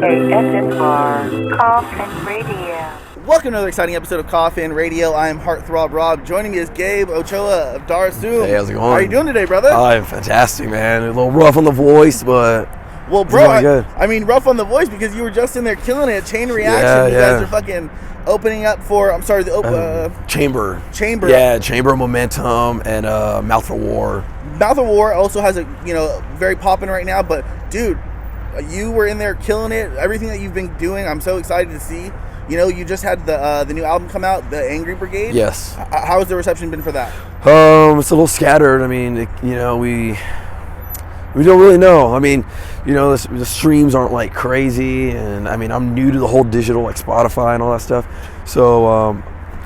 KSNR Coffin Radio. Welcome to another exciting episode of Coffin Radio. I am Heartthrob Rob. Joining me is Gabe Ochoa of Darasuum. Hey, how's it going? How are you doing today, brother? I'm fantastic, man. A little rough on the voice, but well, bro, good. I mean, rough on the voice because you were just in there killing it. Chain Reaction. You guys are fucking opening up for, Chamber. Chamber. Yeah, Chamber, Momentum, and Mouth for War. Mouth of War also has a, very popping right now, but dude, you were in there killing it. Everything that you've been doing, I'm so excited to see. You just had the new album come out, the Angry Brigade. Yes. How has the reception been for that? It's a little scattered. I mean, we don't really know. I mean, the streams aren't like crazy, and I mean, I'm new to the whole digital, like Spotify and all that stuff. So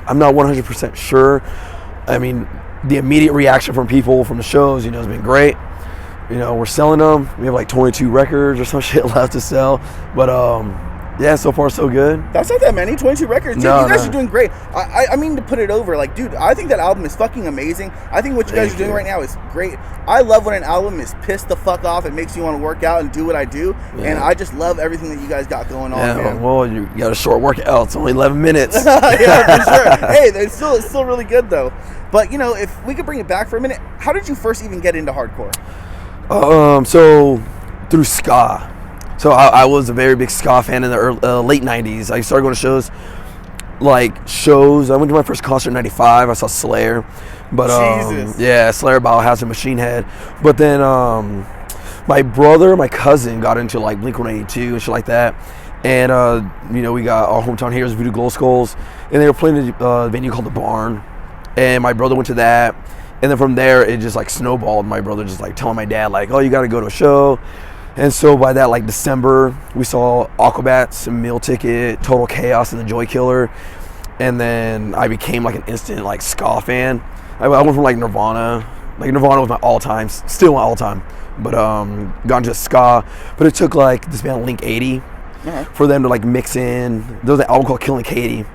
I'm not 100% sure. I mean, the immediate reaction from people from the shows, has been great. We're selling them. We have like 22 records or some shit left to sell, but yeah, so far so good. That's not that many, 22 records. Dude, you guys are doing great. I mean to put it over, like, dude, I think that album is fucking amazing. I think what you guys are doing right now is great. I love when an album is pissed the fuck off and makes you want to work out and do what I do. Yeah. And I just love everything that you guys got going on, man. Well, you got a short workout. It's only 11 minutes. Yeah, for sure. Hey, it's still really good, though. But, if we could bring it back for a minute, how did you first even get into hardcore? So through ska. So I was a very big ska fan in the late 90s. I started going to shows. I went to my first concert in 95. I saw Slayer. But Jesus. Yeah, Slayer, Biohazard, Machine Head. But then my brother, my cousin got into like Blink-182 and shit like that. And we got our hometown heroes, Voodoo Glow Skulls, and they were playing at a venue called The Barn. And my brother went to that. And then from there, it just like snowballed. My brother just like telling my dad, like, oh, you got to go to a show. And so by that, like December, we saw Aquabats, Meal Ticket, Total Chaos, and the Joy Killer. And then I became like an instant like ska fan. I went from like Nirvana. Like Nirvana was my all-time, still my all-time. But got into ska. But it took like this band Link 80 for them to like mix in. There was an album called Killing Katie.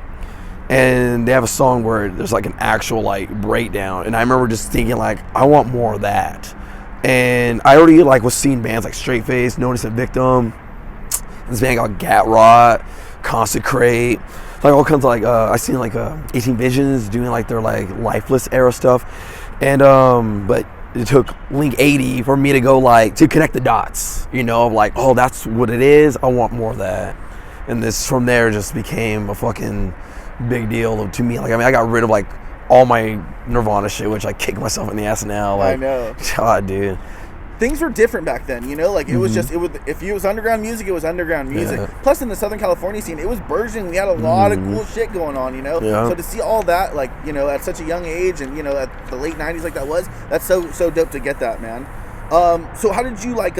And they have a song where there's like an actual like breakdown. And I remember just thinking like, I want more of that. And I already like was seeing bands like Straight Face, Notice a Victim, this band called Gat Rot, Consecrate, like all kinds of like I seen like 18 Visions doing like their like Lifeless era stuff, and but it took Link 80 for me to go like to connect the dots, of like, oh, that's what it is. I want more of that, and this from there just became a fucking big deal to me. Like, I mean, I got rid of like all my Nirvana shit, which I kick myself in the ass now. Like, I know. God, dude. Things were different back then, like it was just, if it was underground music, it was underground music. Yeah. Plus in the Southern California scene, it was burgeoning. We had a lot of cool shit going on, Yeah. So to see all that, like, at such a young age and, at the late 90s like that was, that's so dope to get that, man. So how did you like,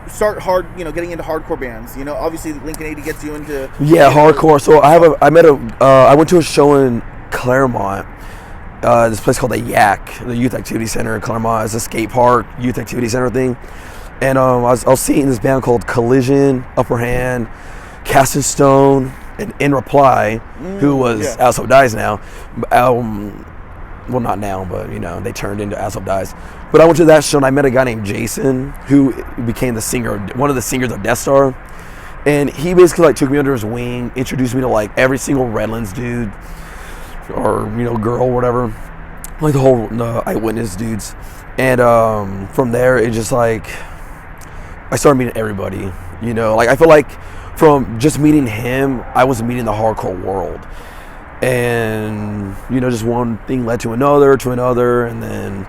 start getting into hardcore bands? Obviously Lincoln 80 gets you into... Yeah, hardcore. So I went to a show in Claremont. This place called the Yak, the Youth Activity Center in Claremont. It's a skate park, youth activity center thing. And I was seeing this band called Collision, Upper Hand, Cast in Stone, and In Reply, who was As Hope Dies now. Well, not now, but they turned into As Hope Dies. But I went to that show and I met a guy named Jason, who became one of the singers of Death Star. And he basically like took me under his wing, introduced me to like every single Redlands dude, or girl, whatever, like the whole Eyewitness dudes. And from there it just like I started meeting everybody. Like I feel like from just meeting him, I was meeting the hardcore world. And just one thing led to another, and then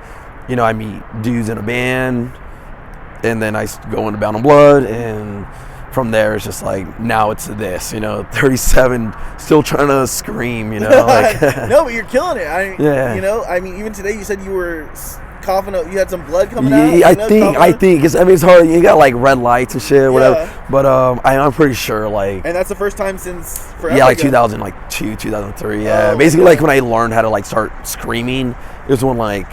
I meet dudes in a band, and then I go into Bound in Blood, and from there it's just like, now it's this, 37, still trying to scream, like no, but you're killing it. I mean, even today you said you were coughing up, you had some blood coming out. I think because it's hard. You got like red lights and shit, whatever. But I'm pretty sure like. And that's the first time since forever. Yeah, like 2002, 2003. Yeah, basically like when I learned how to like start screaming, it was when like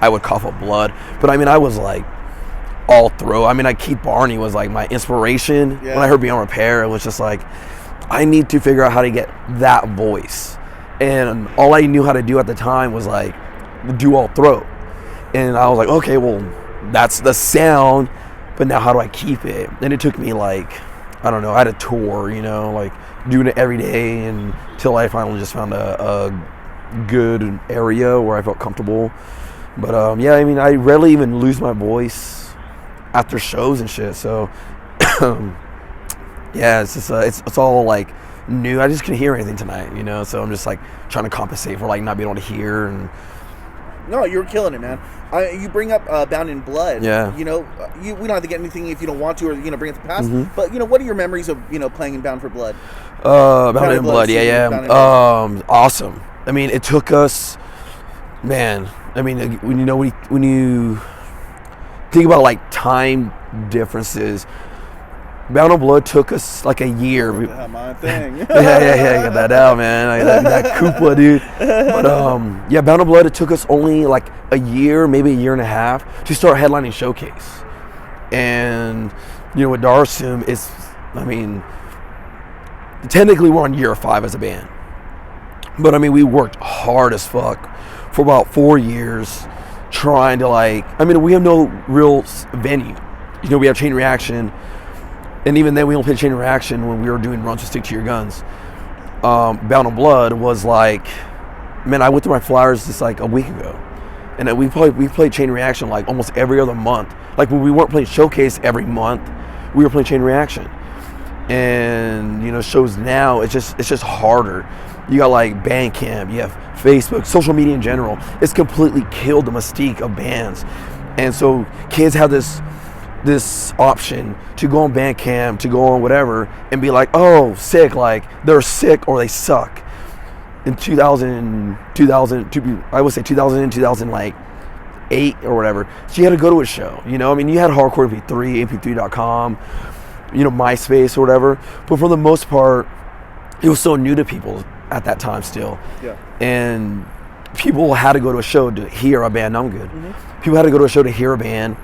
I would cough up blood. But I mean, I was like all through. I mean, like Keith Barney was like my inspiration. When I heard Beyond Repair, it was just like, I need to figure out how to get that voice. And all I knew how to do at the time was like do all throat. And I was like, okay, well, that's the sound, but now how do I keep it? And it took me like I don't know, I had a tour, you know, like doing it every day until I finally just found a good area where I felt comfortable. But yeah, I mean, I rarely even lose my voice after shows and shit. So yeah, it's just it's all like new. I just couldn't hear anything tonight, you know. So I'm just like trying to compensate for like not being able to hear. And no, you're killing it, man. You bring up Bound in Blood. Yeah. You know, we don't have to get anything if you don't want to, or bring it to the past. But what are your memories of playing in Bound for Blood? Bound in Blood, yeah. Awesome. I mean, it took us, man. I mean, when you think about like time differences, Bound in Blood took us like a year. My thing. yeah, got that out, man. Like that Koopa, dude. But yeah, Bound in Blood, it took us only like a year, maybe a year and a half to start headlining Showcase. And with Darasuum, I mean, technically we're on year 5 as a band. But I mean, we worked hard as fuck for about 4 years trying to we have no real venue. We have Chain Reaction. And even then, we only played Chain Reaction when we were doing runs with Stick to Your Guns. Bound in Blood was like, man, I went through my flyers just like a week ago. And we played Chain Reaction like almost every other month. Like when we weren't playing Showcase every month, we were playing Chain Reaction. And, shows now, it's just harder. You got like Bandcamp, you have Facebook, social media in general. It's completely killed the mystique of bands. And so kids have this option to go on Bandcamp, to go on whatever, and be like, oh, sick, like they're sick or they suck. In 2000, I would say 2008 or whatever, so you had to go to a show. I mean, you had Hardcore MP3, mp3.com, MySpace or whatever, but for the most part, it was so new to people at that time still. Yeah. And people had to go to a show to hear a band. I'm good. People had to go to a show to hear a band.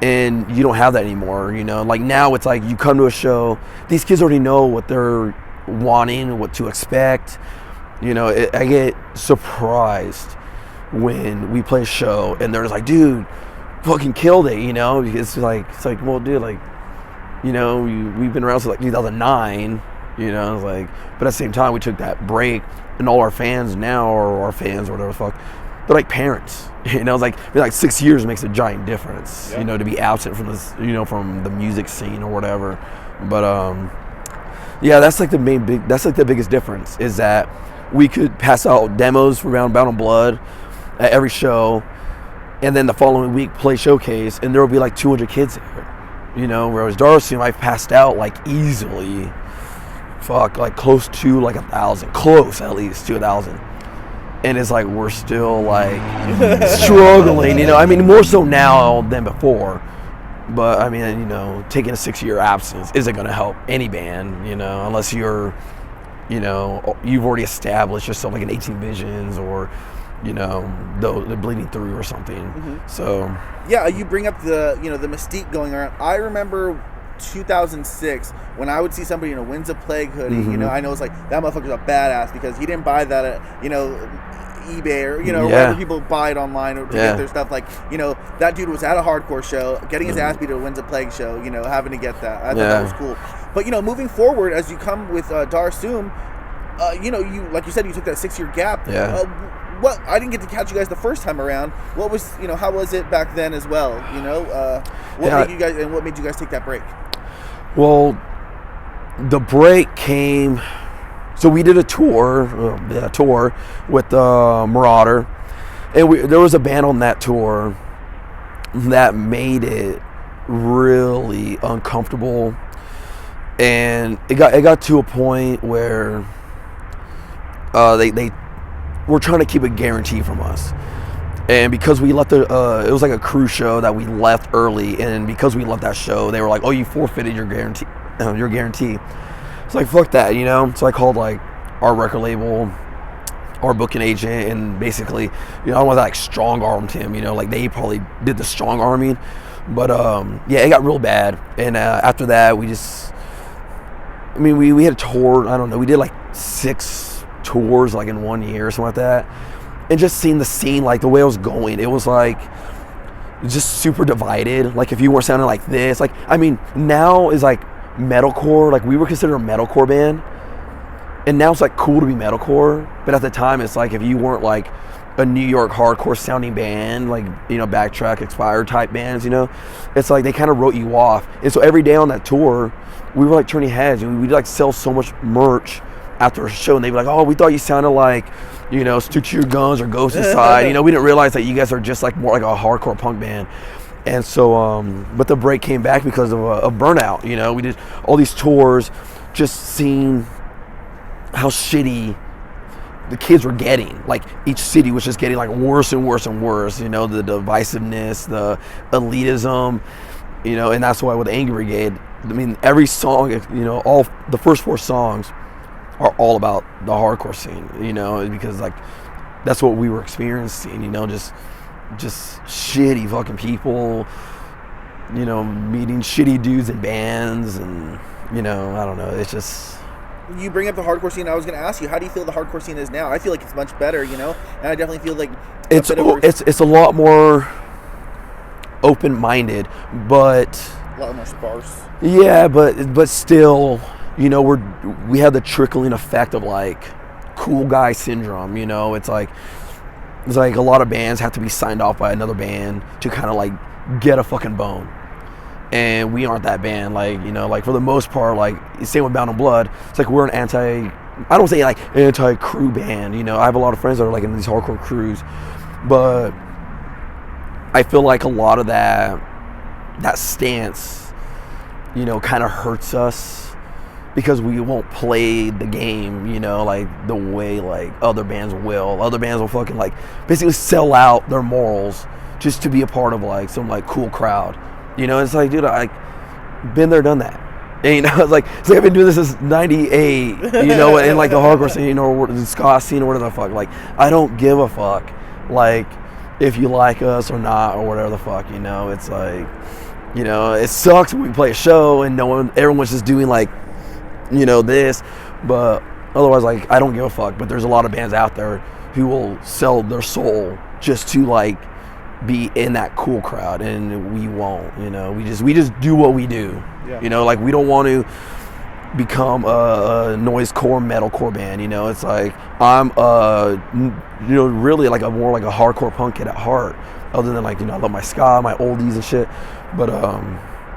And you don't have that anymore, Like now it's like you come to a show, these kids already know what they're wanting, what to expect. I get surprised when we play a show and they're just like, dude, fucking killed it, It's like, well, dude, like, we've been around since like 2009, it's like, but at the same time we took that break and all our fans now, or our fans or whatever the fuck, they're like parents. It's like 6 years makes a giant difference. Yeah. To be absent from this, from the music scene or whatever. But yeah, that's like the biggest difference is that we could pass out demos for Bound in Blood at every show, and then the following week play Showcase, and there will be like 200 kids there. Whereas Darasuum, I've passed out like easily, like close to like 1,000, close at least to 1,000. And it's like we're still like struggling, I mean, more so now than before. But I mean, taking a 6-year absence isn't going to help any band, unless you're, you've already established yourself like an 18 Visions or, the Bleeding Through or something. So yeah, you bring up the the mystique going around. I remember 2006 when I would see somebody in a Winds of Plague hoodie. I know it's like that motherfucker's a badass because he didn't buy that at eBay or or wherever people buy it online or to get their stuff. Like that dude was at a hardcore show, getting his ass beat at a Winds of Plague show. Having to get that. I thought that was cool. But moving forward, as you come with Darasuum, you like you said, you took that 6-year gap. What I didn't get to catch you guys the first time around. What was how was it back then as well? What made you guys take that break? Well, the break came. So we did a tour with Marauder, and there was a band on that tour that made it really uncomfortable, and it got to a point where they were trying to keep a guarantee from us, and because we left it was like a cruise show that we left early, and because we left that show, they were like, oh, you forfeited your guarantee. It's like, fuck that, So I called like our record label, our booking agent, and basically, I don't want to like strong armed him, like they probably did the strong arming, but yeah, it got real bad. And after that, we had a tour. I don't know, we did like 6 tours like in 1 year or something like that, and just seeing the scene, like the way it was going, it was like just super divided. Like if you weren't sounding like this, like I mean, now is like metalcore. Like, we were considered a metalcore band, and now it's like cool to be metalcore. But at the time, it's like if you weren't like a New York hardcore sounding band, like, you know, Backtrack, Expired type bands, you know, it's like they kind of wrote you off. And so every day on that tour, we were like turning heads, and we'd like sell so much merch after a show, and they'd be like, oh, we thought you sounded like, you know, Stick to Your Guns or Ghost Inside. You know, we didn't realize that you guys are just like more like a hardcore punk band. And so, but the break came back because of a burnout. You know, we did all these tours, just seeing how shitty the kids were getting. Like, each city was just getting like worse and worse and worse. You know, the divisiveness, the elitism. You know, and that's why with Angry Brigade, I mean, every song, you know, all the first 4 songs are all about the hardcore scene. You know, because like that's what we were experiencing. You know, just shitty fucking people, you know, meeting shitty dudes in bands, and, you know, I don't know, it's just... You bring up the hardcore scene. I was going to ask you, how do you feel the hardcore scene is now? I feel like it's much better, you know, and I definitely feel like it's a lot more open-minded, but a lot more sparse. Yeah, but still, you know, we have the trickling effect of like cool guy syndrome. You know, it's like a lot of bands have to be signed off by another band to kind of like get a fucking bone. And we aren't that band. Like, you know, like for the most part, like same with Bound in Blood, it's like we're an I don't say like anti-crew band. You know, I have a lot of friends that are like in these hardcore crews, but I feel like a lot of that stance, you know, kind of hurts us because we won't play the game, you know, like the way like other bands will. Other bands will fucking like basically sell out their morals just to be a part of like some like cool crowd. You know, it's like, dude, I been there, done that. And, you know, it's like I've been doing this since '98, you know, in like the hardcore scene or the ska scene or whatever the fuck. Like, I don't give a fuck, like, if you like us or not or whatever the fuck, you know. It's like, you know, it sucks when we play a show and everyone's just doing like, you know, this, but otherwise, like, I don't give a fuck. But there's a lot of bands out there who will sell their soul just to like be in that cool crowd, and we won't. You know, we just do what we do. Yeah. You know, like, we don't want to become a noisecore metalcore band. You know, it's like I'm you know, really like a more like a hardcore punk kid at heart. Other than like, you know, I love my ska, my oldies and shit, but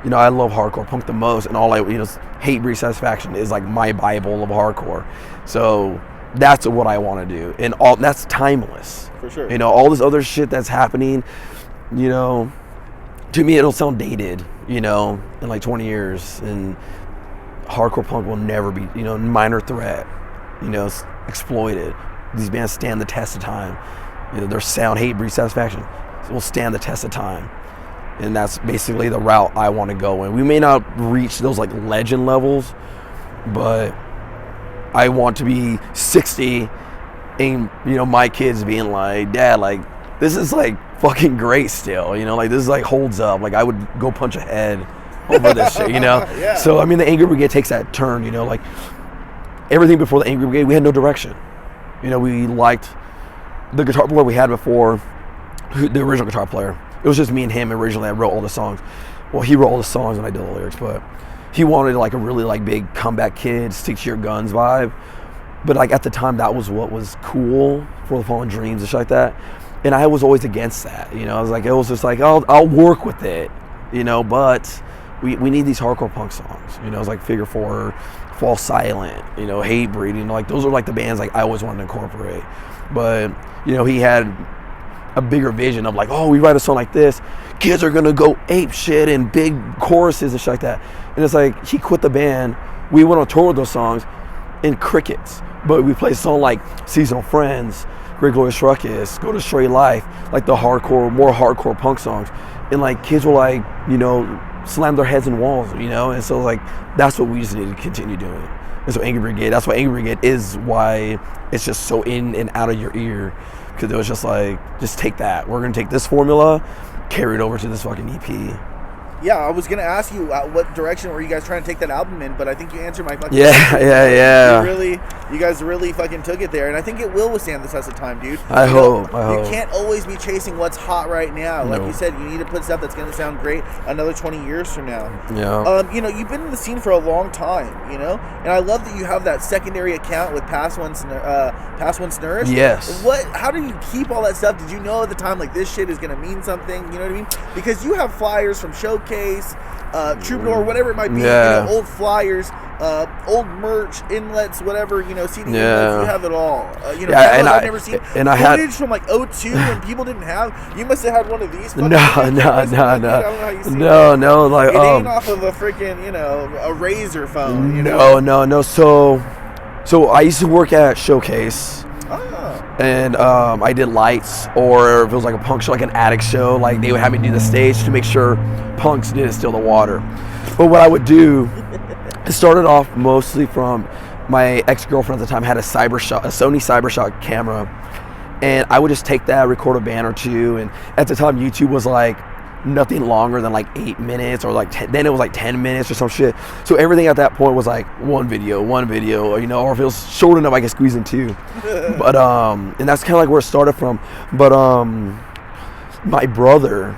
you know, I love hardcore punk the most, and all I, you know, Hate, Breed, Satisfaction is like my Bible of hardcore. So that's what I want to do, and all that's timeless. For sure. You know, all this other shit that's happening, you know, to me it'll sound dated, you know, in like 20 years, and hardcore punk will never be, you know, Minor Threat, you know, Exploited. These bands stand the test of time. You know, their sound, Hate, Breed, Satisfaction will stand the test of time. And that's basically the route I want to go in. We may not reach those like legend levels, but I want to be 60 and, you know, my kids being like, Dad, like, this is like fucking great still, you know, like, this is like holds up. Like, I would go punch a head over this shit, you know? Yeah. So, I mean, the Angry Brigade takes that turn, you know, like, everything before the Angry Brigade, we had no direction. You know, we liked the guitar player we had before, the original guitar player. It was just me and him originally. I wrote all the songs. Well, he wrote all the songs and I did the lyrics, but he wanted like a really like big comeback kid, stick to your guns vibe. But like at the time, that was what was cool for the Fallen Dreams and shit like that. And I was always against that. You know, I was like, it was just like, I'll work with it, you know, but we need these hardcore punk songs. You know, it's like Figure 4, Fall Silent, you know, Hate Breed, you know, like those are like the bands like I always wanted to incorporate. But, you know, he had a bigger vision of like, oh, we write a song like this, kids are gonna go ape shit and big choruses and shit like that. And it's like, he quit the band, we went on tour with those songs, and crickets. But we played a song like Seasonal Friends, Great Glorious Ruckus, Go to Stray Life, like the hardcore, more hardcore punk songs. And like kids were like, you know, slam their heads in walls, you know? And so like, that's what we just need to continue doing. And so Angry Brigade, that's why Angry Brigade is why it's just so in and out of your ear. Because it was just like, just take that. We're going to take this formula, carry it over to this fucking EP. Yeah, I was gonna ask you what direction were you guys trying to take that album in, but I think you answered my fucking question. You guys really fucking took it there, and I think it will withstand the test of time, dude. I hope. You can't always be chasing what's hot right now. Like you said, you need to put stuff that's gonna sound great another 20 years from now. Yeah. You've been in the scene for a long time, and I love that you have that secondary account with Past Ones Nourished. Yes. How do you keep all that stuff? Did you know at the time like this shit is gonna mean something? You know what I mean? Because you have flyers from Showcase, Troubadour, whatever it might be. Old flyers, old merch, inlets, whatever. CD inlets. You have it all. I've never seen footage from like 2002 when people didn't have. You must have had one of these. No. I don't know how you see it. No. Like it ain't off of a freaking a Razor phone. No. So I used to work at Showcase. And I did lights, or if it was like a punk show, like an attic show, like they would have me do the stage to make sure punks didn't steal the water. But what I would do, it started off mostly from my ex-girlfriend at the time had a Sony CyberShot camera, and I would just take that, record a band or two, and at the time YouTube was like nothing longer than like 8 minutes, or like then it was like 10 minutes or some shit. So everything at that point was like one video, or if it was short enough I could squeeze in two. But and that's kind of like where it started from. But my brother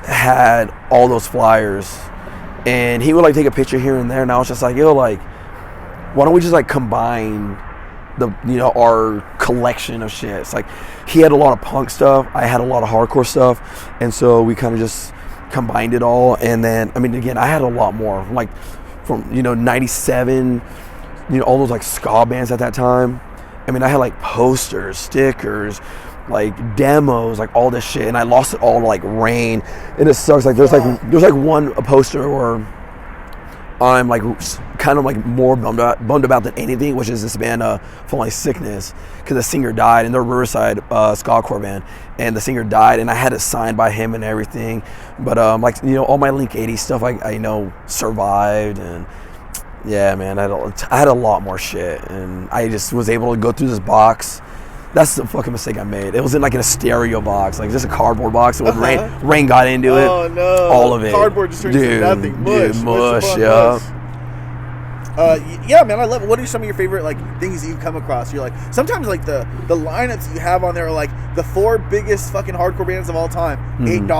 had all those flyers, and he would like take a picture here and there, and I was just like, yo, like, why don't we just like combine our collection of shit. It's like he had a lot of punk stuff, I had a lot of hardcore stuff, and so we kind of just combined it all. And then again, I had a lot more, like from 97, all those like ska bands at that time. I had like posters, stickers, like demos, like all this shit, and I lost it all to like rain. And it sucks. Like there's like one poster where I'm like kind of like more bummed about than anything, which is this band Falling Sickness, because the singer died, and they're Riverside ska-core band, and the singer died, and I had it signed by him and everything. But all my Link 80 stuff I survived, and yeah, man, I had a lot more shit, and I just was able to go through this box. That's the fucking mistake I made. It was in like in a stereo box, like just a cardboard box. It was rain got into it. Oh no! All of it. Cardboard just turns into nothing. Mush. Yeah. Yeah, man, I love it. What are some of your favorite like things that you've come across? You're like, sometimes like the lineups you have on there are like the 4 biggest fucking hardcore bands of all time, $8. You know what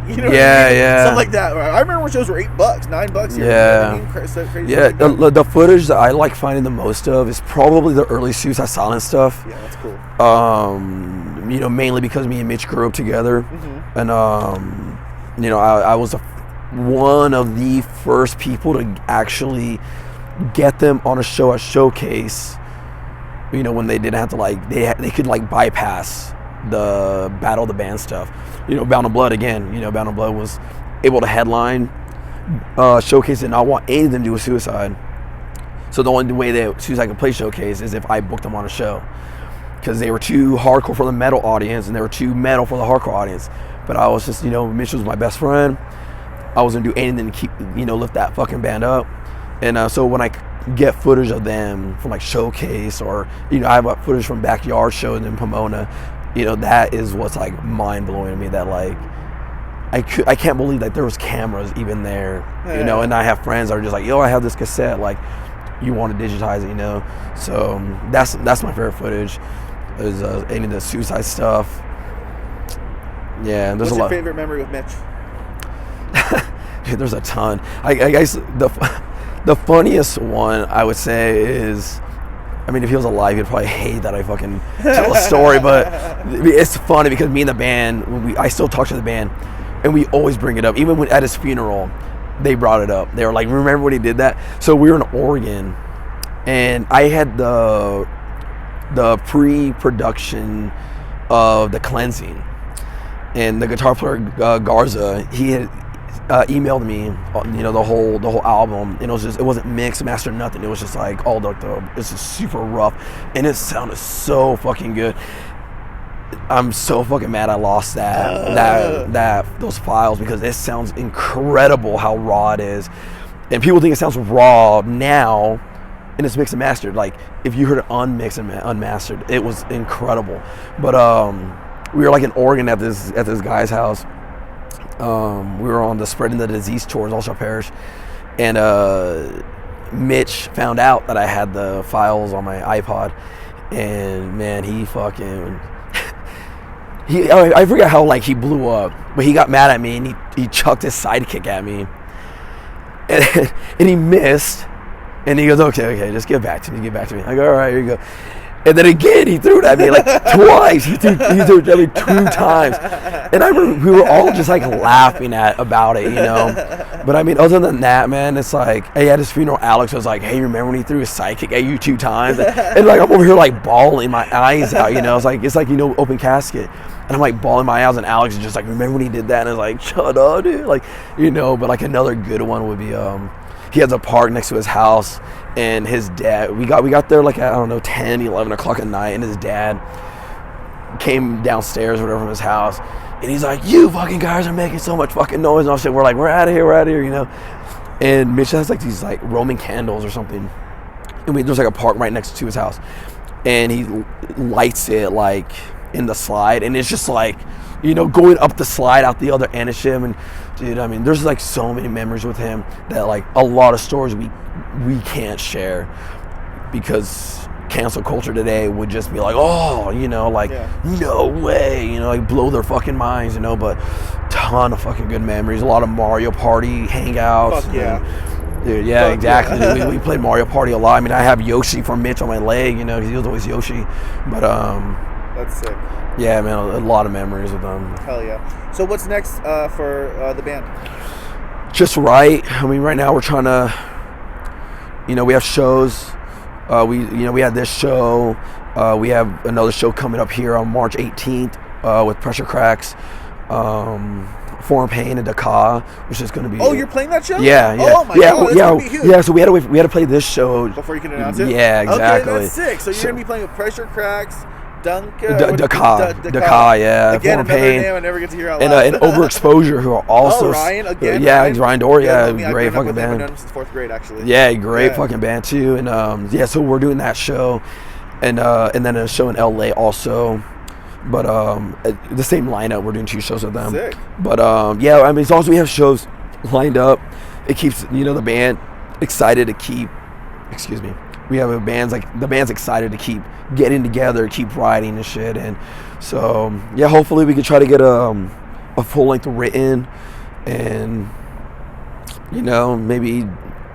I mean? Yeah. Something like that. I remember when shows were $8, $9 here. Yeah. You know what I mean? So crazy. Yeah. The footage that I like finding the most of is probably the early Suicide Silence stuff. Yeah, that's cool. Mainly because me and Mitch grew up together, and I was one of the first people to actually get them on a show at Showcase, when they didn't have to like they could like bypass the Battle of the Band stuff. Bound in Blood again, Bound in Blood was able to headline Showcase, did not want anything to do with Suicide, so the only way that Suicide could play Showcase is if I booked them on a show, because they were too hardcore for the metal audience and they were too metal for the hardcore audience. But I was just, Mitch was my best friend, I was gonna do anything to keep lift that fucking band up. And so when I get footage of them from like Showcase, or I have footage from backyard shows in Pomona, that is what's like mind blowing to me. That like I can't believe that there was cameras even there, And I have friends that are just like, yo, I have this cassette, like, you want to digitize it, So that's my favorite footage, is any of the Suicide stuff. Yeah, and there's What's a lot. Your favorite memory with Mitch? Dude, there's a ton. I guess the funniest one I would say is, if he was alive, he'd probably hate that I fucking tell a story, but it's funny because me and the band, I still talk to the band, and we always bring it up. Even when at his funeral, they brought it up. They were like, remember when he did that? So we were in Oregon, and I had the pre-production of The Cleansing, and the guitar player Garza, he had emailed me, the whole album, and it wasn't mixed, mastered, nothing. It was just like all it's just super rough, and it sounded so fucking good. I'm so fucking mad I lost those files, because it sounds incredible how raw it is, and people think it sounds raw now, and it's mixed and mastered. Like if you heard it unmixed and unmastered, it was incredible. But we were like in Oregon at this guy's house. We were on the Spreading the Disease tour in All Shall Perish, and Mitch found out that I had the files on my iPod, and man, he fucking I forget how like he blew up, but he got mad at me and he chucked his sidekick at me, and he missed, and he goes, okay, just give it back to me. I go, all right, here you go. And then again, he threw it at me like twice. He threw it at me 2 times. And I remember we were all just like laughing about it, you know. But I mean, other than that, man, it's like, hey, at his funeral, Alex was like, hey, remember when he threw his sidekick at you 2 times? And like, I'm over here like bawling my eyes out, you know. It's like, you know, open casket. And I'm like bawling my eyes, and Alex is just like, remember when he did that? And it's like, shut up, dude. Like, you know, but like another good one would be, he has a park next to his house, and his dad, we got there like at, I don't know, 10, 11 o'clock at night, and his dad came downstairs or whatever from his house, and he's like, you fucking guys are making so much fucking noise and all shit. We're like, we're out of here, you know. And Mitch has like these like Roman candles or something, and there's like a park right next to his house, and he lights it like in the slide, and it's just like, you know, going up the slide out the other end of shit. And dude, I mean, there's like so many memories with him that like a lot of stories we can't share because cancel culture today would just be like, oh, you know, like, no way, you know, like blow their fucking minds, you know. But ton of fucking good memories, a lot of Mario Party hangouts. Fuck yeah. Dude, yeah, Fuck exactly. Yeah. We played Mario Party a lot. I mean, I have Yoshi from Mitch on my leg, you know, because he was always Yoshi. But that's sick. yeah, man, a lot of memories with them. Hell yeah. So what's next for the band? Just right. I mean, right now we're trying to, you know, we have shows. We had this show. We have another show coming up here on March 18th with Pressure Cracks, Foreign Pain and Dakar, which is going to be. Oh, you're playing that show? Yeah. Oh my god, that's gonna be huge. Yeah. So we had to play this show before you can announce it. Yeah, exactly. Okay, that's sick. So you're gonna be playing with Pressure Cracks, Dakar, yeah. Again, Foreign another Pain. name I never get to hear out loud. And Overexposure, who are also Ryan again. Yeah, it's Ryan Dorr. Yeah, I've great known fucking band. I've known him since 4th grade, actually. Yeah, great fucking band too. And so we're doing that show, and then a show in LA also. But the same lineup, we're doing 2 shows with them. Sick. But yeah, I mean, as long as we have shows lined up, it keeps, you know, the band excited to keep. Excuse me. We have the band's excited to keep getting together, keep writing and shit. And so yeah, hopefully we can try to get a full length written, and you know, maybe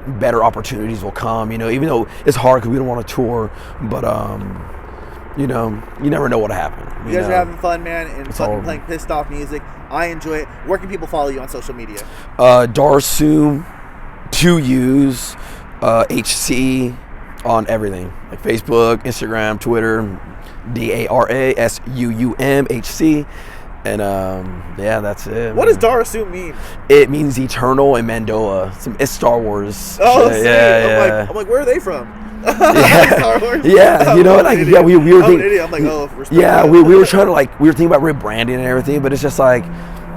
better opportunities will come. You know, even though it's hard because we don't want to tour, but you know, you never know what'll happen. You guys are having fun, man, and It's fucking all- playing pissed off music. I enjoy it. Where can people follow you on social media? Darasuum, 2 U's, HC on everything, like Facebook, Instagram, Twitter, DARASUUMHC, and yeah, that's it. What does Darasuum mean? It means eternal in Mandoa. It's Star Wars. Oh, shit. sick. Yeah. I'm like, where are they from? Yeah. Star Wars? Yeah, you know, like, yeah, we were I'm an thinking, idiot. I'm like, oh, respect. yeah, we were trying to, like, we were thinking about rebranding and everything, but it's just like,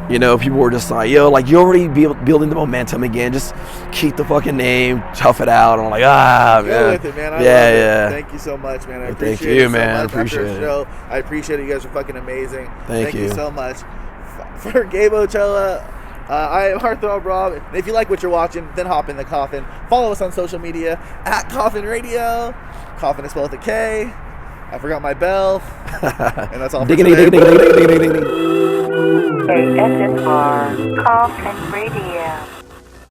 you know, people were just like, yo, like, you're already building the momentum again. Just keep the fucking name, tough it out. And I'm like, man. Go with it, man. I love it. Thank you so much, man. I appreciate Thank you, it man. so much. Appreciate After the show, I appreciate it. You guys are fucking amazing. Thank you you so much. For Gabe Ochoa, I am Heartthrob Rob. And if you like what you're watching, then hop in the coffin. Follow us on social media at Coffin Radio. Coffin is spelled with a K. I forgot my bell. And that's all for today. ASMR Coffin Radio.